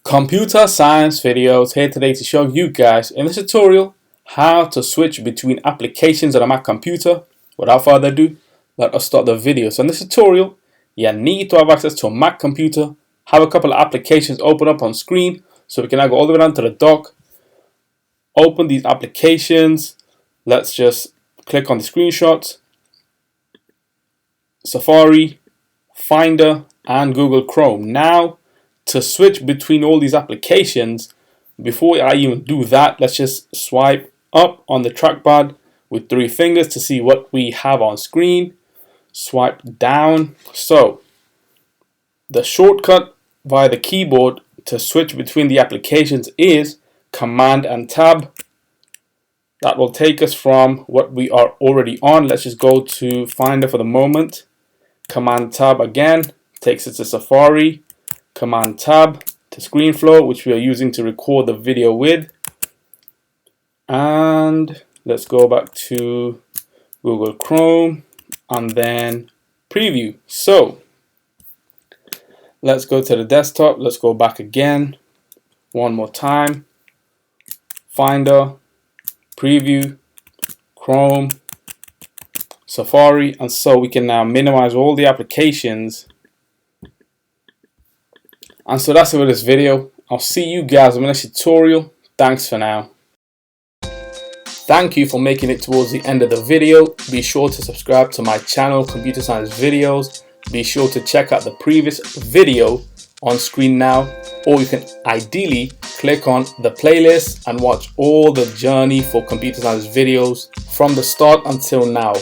Computer science videos here today to show you guys in this tutorial how to switch between applications on a Mac computer. Without further ado, let us start the video. So in this tutorial, you need to have access to a Mac computer, have a couple of applications open up on screen. So we can now go all the way down to the dock, open these applications. Let's just click on the screenshots, Safari, Finder, and Google Chrome. Now, to switch between all these applications, before I even do that, let's just swipe up on the trackpad with 3 fingers to see what we have on screen. Swipe down. So the shortcut via the keyboard to switch between the applications is Command and Tab. That will take us from what we are already on. Let's just go to Finder for the moment. Command Tab again takes us to Safari. Command Tab to ScreenFlow, which we are using to record the video with. And let's go back to Google Chrome and then Preview. So let's go to the desktop. Let's go back again one more time. Finder, Preview, Chrome, Safari, and so we can now minimize all the applications. And so that's it for this video. I'll see you guys in the next tutorial. Thanks for now. Thank you for making it towards the end of the video. Be sure to subscribe to my channel, Computer Science Videos. Be sure to check out the previous video on screen now, or you can ideally click on the playlist and watch all the journey for computer science videos from the start until now.